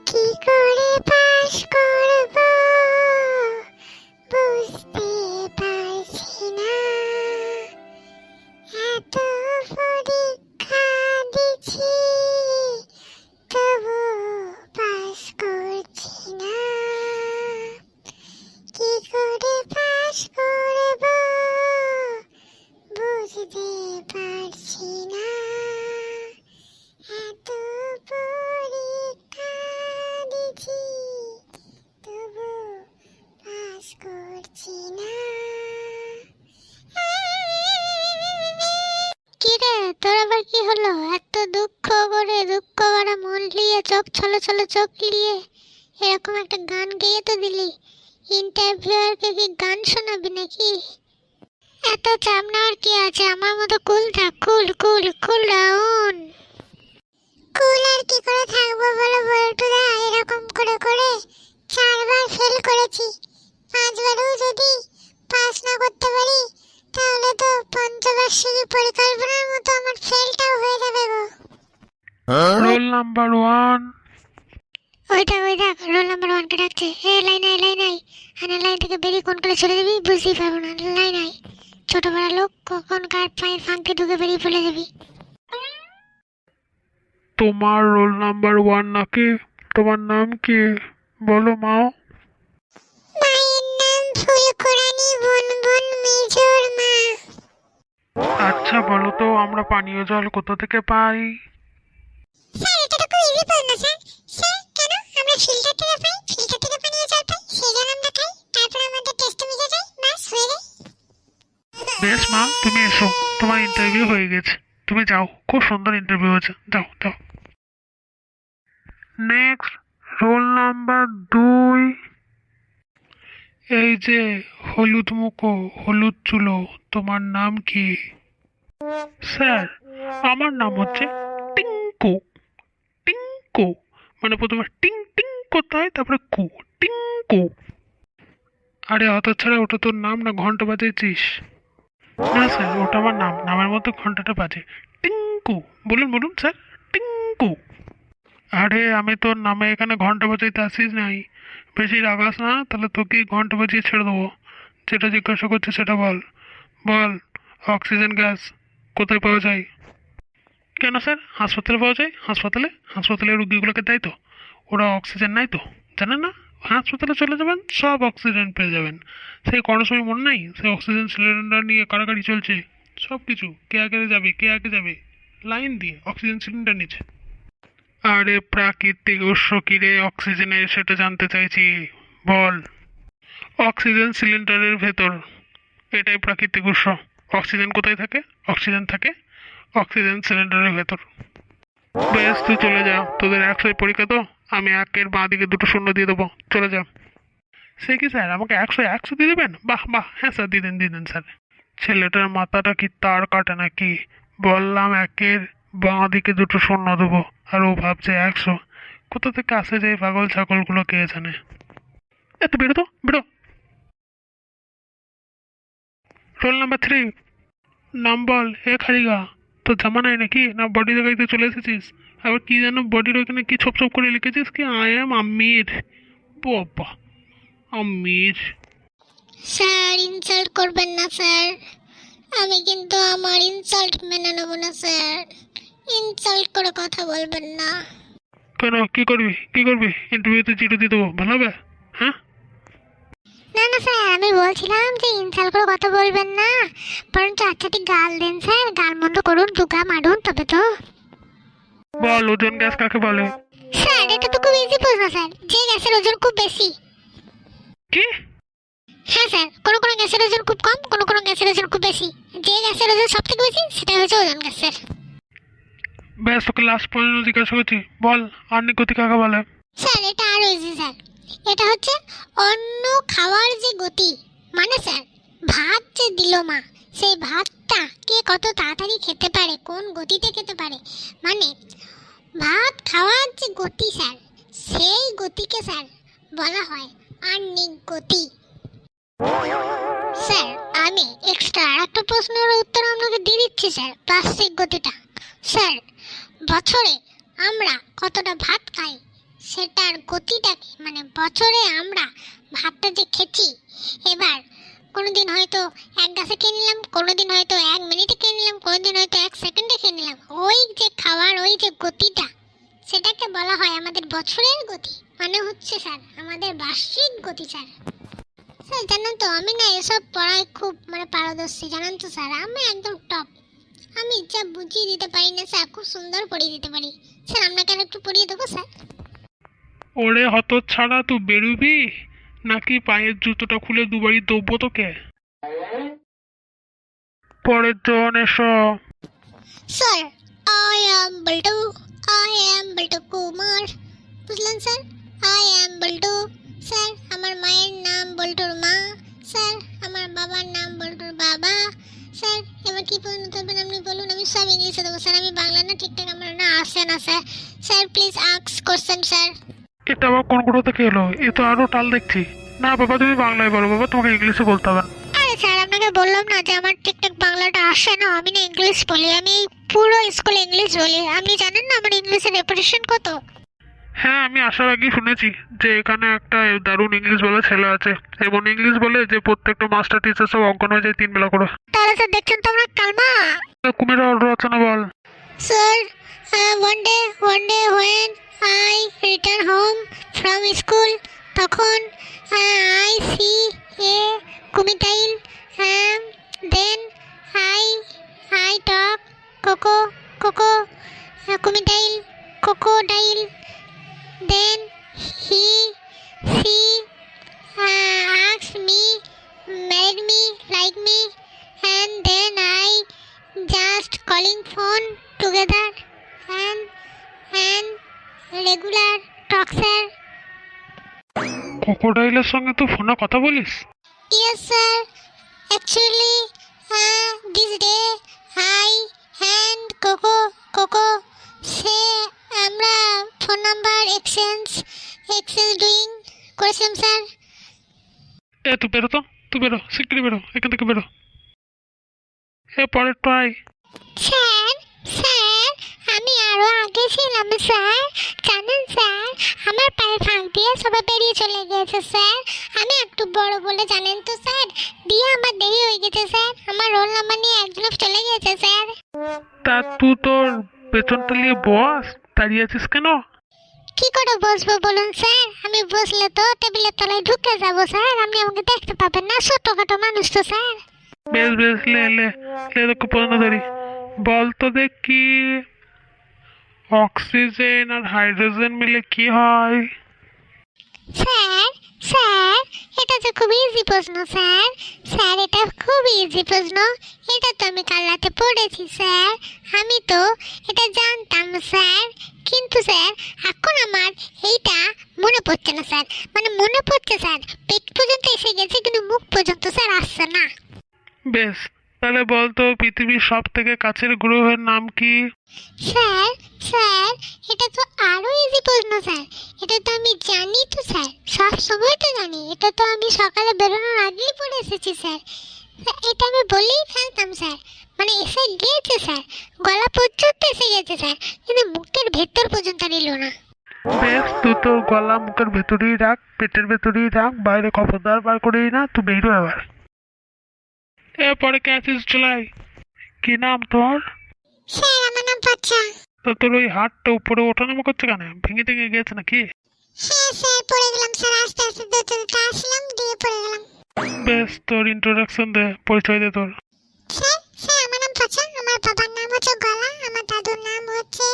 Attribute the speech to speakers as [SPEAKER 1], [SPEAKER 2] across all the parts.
[SPEAKER 1] কি করে পাস করব বুঝতে পারছি না, এত পরীক্ষা দিচ্ছি তবু পাস করছি না। কি করে পাস করব বুঝতে পারছি না, এত পরীক্ষা দিচ্ছি তবু পাস করছি না। কিরে তোর আবার কি হলো? এত দুঃখ করে দুঃখ ভরা মন নিয়ে চোখ ছলো ছলো চোখ নিয়ে এরকম একটা গান গেয়ে তো দিলি, ইন্টারভিউয়ারকে কি গান শোনাবি নাকি? এত চাপ নেওয়ার কি আছে? আমার মতো কুল থাক, কুল কুল কুল ডাউন। কুল আর কি করে থাকবো বলো বলটুদা? এরকম করে করে 4বার ফেল করেছি, 5বারও যদি পাস না করতে পারি তাহলে তো পঞ্চবার্ষিকী পরিকল্পনার মতো আমার ফেলটাও হয়ে যাবে গো।
[SPEAKER 2] Roll number 1।
[SPEAKER 1] ওইটা রোল নাম্বার 1 কে ডাকছে। লাইন আই লাইন থেকে বেরিয়ে কোন করে চলে যাবি বুঝতেই পারবো না। লাইন আই, ছোট বড় লোক কখন কার পায়ের ফাঁকে ঢুকে বেরিয়ে চলে যাবি।
[SPEAKER 2] তোমার রোল নাম্বার 1 নাকি? তোমার নাম কি বলো মাও?
[SPEAKER 1] মায়ের নাম ফুলকুরানি বনবন মেজর মা।
[SPEAKER 2] আচ্ছা বলো তো, আমরা পানীয় জল কোথা থেকে পাই?
[SPEAKER 1] স্যার এটা তো খুব ইজি প্রশ্ন স্যার। স্যার কেন? আমরা ফিল্টার থেকে পাই, ফিল্টার থেকে পানীয় জল পাই, সেই জল আমরা খাই, তারপর আমাদের টেস্টে মিশে যায়, বাস হয়ে যায়।
[SPEAKER 2] বেশ মা, তুমি এসো, তোমার ইন্টারভিউ হয়ে গেছে, তুমি যাও, খুব সুন্দর ইন্টারভিউ হয়েছে, যাও যাও। Next, roll number 2। এই যে হলুদ মুখো হলুদ চুলো, তোমার নাম কি? স্যার আমার নাম হচ্ছে টিঙ্কু। টিঙ্কু মানে প্রথমে টিং টিং করতে হয়, তারপরে কু, টিঙ্কু। আরে হতচ্ছাড়া, ওটা তোর নাম না, ঘন্টা বাজাইছিস? না স্যার, ওটা আমার নাম, নামের মধ্যে ঘন্টাটা বাজে। টিঙ্কু বলুন বলুন স্যার, টিঙ্কু। আরে আমি তোর নামে এখানে ঘন্টা বাজাইতে আসিস নাই, বেশি রাগাস না, তাহলে তোকে ঘন্টা বাজিয়ে ছেড়ে দেবো। যেটা জিজ্ঞাসা করছিস সেটা বল। বল, অক্সিজেন গ্যাস কোথায় পাওয়া যায়? কেন স্যার, হাসপাতালে পাওয়া যায়। হাসপাতালে রুগীগুলোকে দেয় তো, ওরা অক্সিজেন নাই তো, জানেন না? হাসপাতালে চলে যাবেন, সব অক্সিজেন পেয়ে যাবেন। সেই কোনো সময় মনে নাই সেই অক্সিজেন সিলিন্ডার নিয়ে কারাকারি চলছে, সব কিছু কে আগে যাবে লাইন দিয়ে অক্সিজেন সিলিন্ডার নিচ্ছে। আরে প্রাকৃতিক উৎস কিরে অক্সিজেনের, সেটা জানতে চাইছি, বল। অক্সিজেন সিলিন্ডারের ভেতর, এটাই প্রাকৃতিক উৎস। অক্সিজেন কোথায় থাকে? অক্সিজেন থাকে অক্সিজেন সিলিন্ডারের ভেতর। বেশ, তুই চলে যা, তোদের 100 পরীক্ষা তো, আমি 1-এর বাঁ দিকে 2 শূন্য দিয়ে দেবো, চলে যা। সে কি স্যার, আমাকে 100 দিয়ে দেবেন? বাহ বাহ, হ্যাঁ স্যার, দিয়ে দেন স্যার। ছেলেটার মাথাটা কি তার কাটে নাকি? বললাম 1-এর বাঁ দিকে 2 শূন্য দেবো, আর ও ভাবছে 100। কোথা থেকে আসে যে এই পাগল ছাগলগুলো, কে জানে। এত বেরো তো, বেরো। রোল নাম্বার 3, নাম বল। খারিগা, তোর জামা নাই নাকি? না বডি দেখাইতে চলে এসেছিস? আবার কি যেন বডির ওখানে কি ছোপ ছোপ করে লিখেছিস, কি আই এম আমির? বাবা, আমির।
[SPEAKER 1] স্যার ইনসাল্ট করবেন না স্যার, আমি কিন্তু আমার ইনসাল্ট মেনে নেব না স্যার। ইনসাল্ট করে কথা বলবেন না।
[SPEAKER 2] কেন, কি করবি? ইন্টারভিউতে চিঠি দিয়ে দেবো, ভালো হবে? হ্যাঁ
[SPEAKER 1] না না স্যার, আমি বলছিলাম যে ইনসাল্ট করে কথা বলবেন না, বরঞ্চ আচ্ছাটি গাল দেন স্যার, গাল মন্দ করুন, দুগা মারুন, তবে তো।
[SPEAKER 2] বল, ওজন গ্যাস কাকে বলে?
[SPEAKER 1] স্যার এটা তো খুব ইজি প্রশ্ন স্যার, যে গ্যাসের ওজন খুব বেশি।
[SPEAKER 2] কি?
[SPEAKER 1] হ্যাঁ স্যার, কোনো কোনো গ্যাসের ওজন খুব কম, কোনো কোনো গ্যাসের ওজন খুব বেশি। যে গ্যাসের ওজন সব থেকে বেশি সেটা হচ্ছে ওজন গ্যাস স্যার।
[SPEAKER 2] ব্যাস, তোকে লাস্ট পর্যন্ত জিজ্ঞাসা করছি, বল আর্নিক গতি কাকে বলে?
[SPEAKER 1] স্যার এটা আরো ইজি স্যার, এটা হচ্ছে অন্ন খাওয়ার যে গতি, মানে স্যার ভাত যে দিল মা, সেই ভাতটা কে কত তাড়াতাড়ি খেতে পারে, কোন গতিতে খেতে পারে, মানে ভাত খাওয়ার যে গতি স্যার, সেই গতিকে স্যার বলা হয় আর্নিক গতি। স্যার আমি এক্সট্রা আরেকটা প্রশ্নের উত্তর আপনাকে দিয়ে দিচ্ছি স্যার, বার্ষিক গতিটা। স্যার বছরে আমরা কতটা ভাত খাই সেটার গতিটাকে, মানে বছরে আমরা ভাতটা যে খেছি, এবার কোনোদিন হয়তো এক গাছে খেয়ে নিলাম, কোনোদিন হয়তো 1 মিনিটে খেয়ে নিলাম, কোনোদিন হয়তো 1 সেকেন্ডে খেয়ে নিলাম, ওই যে খাওয়ার ওই যে গতিটা, সেটাকে বলা হয় আমাদের বছরের গতি, মানে হচ্ছে স্যার আমাদের বার্ষিক গতি স্যার। স্যার জানেন তো আমি না এসব পড়ায় খুব মানে পারদর্শী, জানেন তো স্যার, আমি একদম টপ। আমি যা বুঝিয়ে দিতে পারি না স্যার, খুব সুন্দর পড়িয়ে দিতে পারি স্যার। আপনাকে আর একটু পড়িয়ে দেবো স্যার?
[SPEAKER 2] ওরে হত ছাড়া, তুই বেরুবি নাকি পায়ের জুতোটা খুলে দুবারই দৌড়বো তোকে? পরের জন এসো।
[SPEAKER 1] Sir I am Boltu, I am Boltu Kumar, বুঝলেন sir? I am Boltu. Sir আমার মায়ের নাম বল্টুর মা, স্যার আমার বাবার নাম বল্টুর বাবা। স্যার এবার কি পরিণত হবেন আপনি বলুন, আমি সব ইংলিশে দেবো স্যার, আমি বাংলা না ঠিকঠাক আমার না আসে না sir. Sir please ask question sir.
[SPEAKER 2] এটা আবার কোন কোথা থেকে এলো? এ তো আরো টাল দেখছি। না বাবা, তুমি বাংলায় বলো বাবা, তোমাকে ইংলিশে বলতে হবে না।
[SPEAKER 1] আরে স্যার আপনাকে বললাম না যে আমার ঠিকঠাক বাংলাটা আসে না, আমি না ইংলিশ বলি, আমি পুরো স্কুলে ইংলিশ বলি। আপনি জানেন না আমার ইংলিশের রেপুটেশন কত?
[SPEAKER 2] হ্যাঁ, আমি আসার আগেই শুনেছি যে এখানে একটা দারুণ ইংলিশ বলা ছেলে আছে, এমন ইংলিশ বলে যে প্রত্যেকটা মাস্টার টিচার সব অজ্ঞান হয়ে যায় 3 বেলা করে।
[SPEAKER 1] তাহলে স্যার দেখছেন তো আমরা কালমা।
[SPEAKER 2] কুমির রচনা বল।
[SPEAKER 1] Sir one day when I return home from school, তখন I see a কুমিটাইল, then I talk coco কুমিটাইল crocodile, then she asks me, married me, like me, and then I just calling phone together and regular talk sir.
[SPEAKER 2] ক্রোকোডাইলের সঙ্গে তো ফোনে কথা বলিস?
[SPEAKER 1] Yes sir, actually this day I and coco সে আমরা phone number exchange doing করেছিলাম sir.
[SPEAKER 2] এ তুই বেরো তো, তুই বেরো, শিগগিরই বেরো এখান থেকে, বেরো। এ পরের ট্রাই।
[SPEAKER 1] স্যার স্যার আমি আরো আগে ছিলাম স্যার, জানেন স্যার আমার পায়ে ফাঁক দিয়ে সবাই বেরিয়ে চলে গিয়েছে স্যার। আমি একটু বড় বলে জানেন তো স্যার, দিয়ে আমার দেরি হয়ে গেছে স্যার, আমার রোল নাম্বার নিয়ে একজন চলে গিয়েছে স্যার।
[SPEAKER 2] তা তুই তোর পেছনটা নিয়ে বস, দাঁড়িয়ে আছিস কেন?
[SPEAKER 1] কি করে বসবো বলুন স্যার, আমি বসলে তো টেবিলের তলায় ঢুকে যাবো স্যার, আপনি আমাকে দেখতে পাবেন না, ছোটখাটো মানুষ তো স্যার।
[SPEAKER 2] বেশ বেশ, লে লে লে তোকে প্রশ্ন ধরি। বল তো দেখি, অক্সিজেন আর হাইড্রোজেন মিলে কি হয়?
[SPEAKER 1] স্যার স্যার এটা তো খুব ইজি প্রশ্ন স্যার, স্যার এটা খুব ইজি প্রশ্ন, এটা তো আমি কাল রাতে পড়েছি স্যার, আমি তো এটা জানতাম স্যার, কিন্তু স্যার এখন আমার এইটা মনে পড়ছে না স্যার, মানে মনে পড়ছে স্যার, পেট পর্যন্ত এসে গেছে কিন্তু মুখ পর্যন্ত স্যার আসছে না।
[SPEAKER 2] বেশ, তাহলে বল তো পৃথিবীর সব থেকে কাছের গ্রহের নাম কি?
[SPEAKER 1] স্যার স্যার এটা তো আরো ইজি প্রশ্ন স্যার, এটা তো আমি জানি তো স্যার, সব সময় তো জানি, এটা তো আমি সকালে বেরোনোর আগেই পড়ে এসেছি স্যার, এটা আমি বলেই ফেলতাম স্যার, মানে এসে গিয়েছে স্যার, গলা পর্যন্ত এসে গেছে স্যার, কিন্তু মুখের ভেতর পর্যন্ত নিল না।
[SPEAKER 2] বেশ, তুই তোর গলা মুখের ভেতরেই রাখ, পেটের ভেতরেই রাখ, বাইরে খবরদার বার করেই না, তুই বেরো এবার। এরপরে কে আছিস চলাই? কি নাম তোর?
[SPEAKER 1] স্যার আমার নাম বাচ্চা।
[SPEAKER 2] তো তোর ওই হাতটা উপরে ওঠানামা করছে কেন? ভেঙে টেঙে গেছে নাকি?
[SPEAKER 1] হ্যাঁ স্যার পড়ে গেলাম স্যার, আস্তে আস্তে দৌড়তে আসলাম দিয়ে পড়ে গেলাম।
[SPEAKER 2] বেশ, তোর ইন্ট্রোডাকশন দে, পরিচয় দে তোর।
[SPEAKER 1] স্যার স্যার আমার নাম বাচ্চা, আমার বাবার নাম হচ্ছে গলা, আমার দাদুর নাম হচ্ছে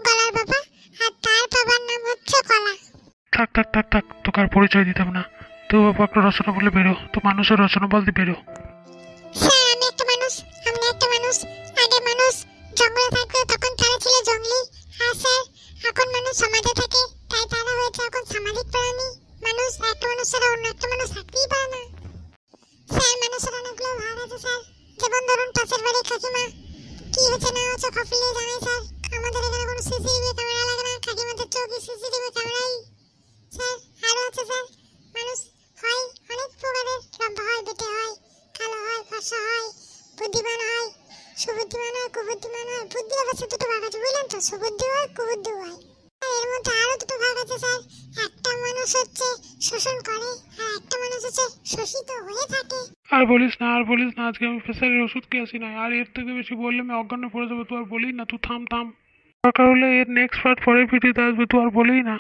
[SPEAKER 1] গলার বাবা, আর তার বাবার নাম হচ্ছে কলা।
[SPEAKER 2] থাক থাক থাক থাক, তোকে আর পরিচয় দিতাম না। তো একটা রচনা বলে বেরো, তো মানুষের রচনা বলতে বেরো।
[SPEAKER 1] স্যার আমি একটা মানুষ, আমি একটা মানুষ, আগে মানুষ জঙ্গলে থাকতো তখন তারা ছিল জঙ্গলি, আর স্যার এখন মানুষ সমাজে থাকে তাই তারা হয়েছে এখন সামাজিক প্রাণী। মানুষ একটা মানুষ ছাড়া অন্য একটা মানুষ থাকতেই পারে না। স্যার মানুষের অনেকগুলো ভাগ আছে স্যার, যেমন ধরুন পাশের বাড়ির কাকিমা কি হচ্ছে না হচ্ছে খবর নিয়ে জানায় স্যার, আমাদের এখানে কোনো সিসিটিভি ক্যামেরা লাগে না, কাকিমাদের চোখে সিসিটিভি ক্যামেরাই স্যার। আরও আছে স্যার মানুষ হয় অনেক প্রকারের, লম্বা হয়, বেটে হয়, কালো হয়, ফর্সা হয়, বুদ্ধিমান হয়, সুবুদ্ধিমান হয়, কুবুদ্ধিমান হয়, বুদ্ধি অবশ্য দুটো ভাগ আছে বুঝলেন তো, সুবুদ্ধি হয় কুবুদ্ধি হয়। আর এর মধ্যে আরও দুটো ভাগ আছে স্যার, শোষিত হয়ে থাকে।
[SPEAKER 2] আর বলিস না, আর বলিস না, আজকে আমি প্রেসারের ওষুধ খেয়ে আসি নাই, আর এর থেকে বেশি বললে আমি অজ্ঞান হয়ে পড়ে যাবো। তুই আর বলিস না, তুই থাম থাম। দরকার হলে এর নেক্সট পার্ট পরের ভিডিওতে আসবে, তুই আর বলিস না।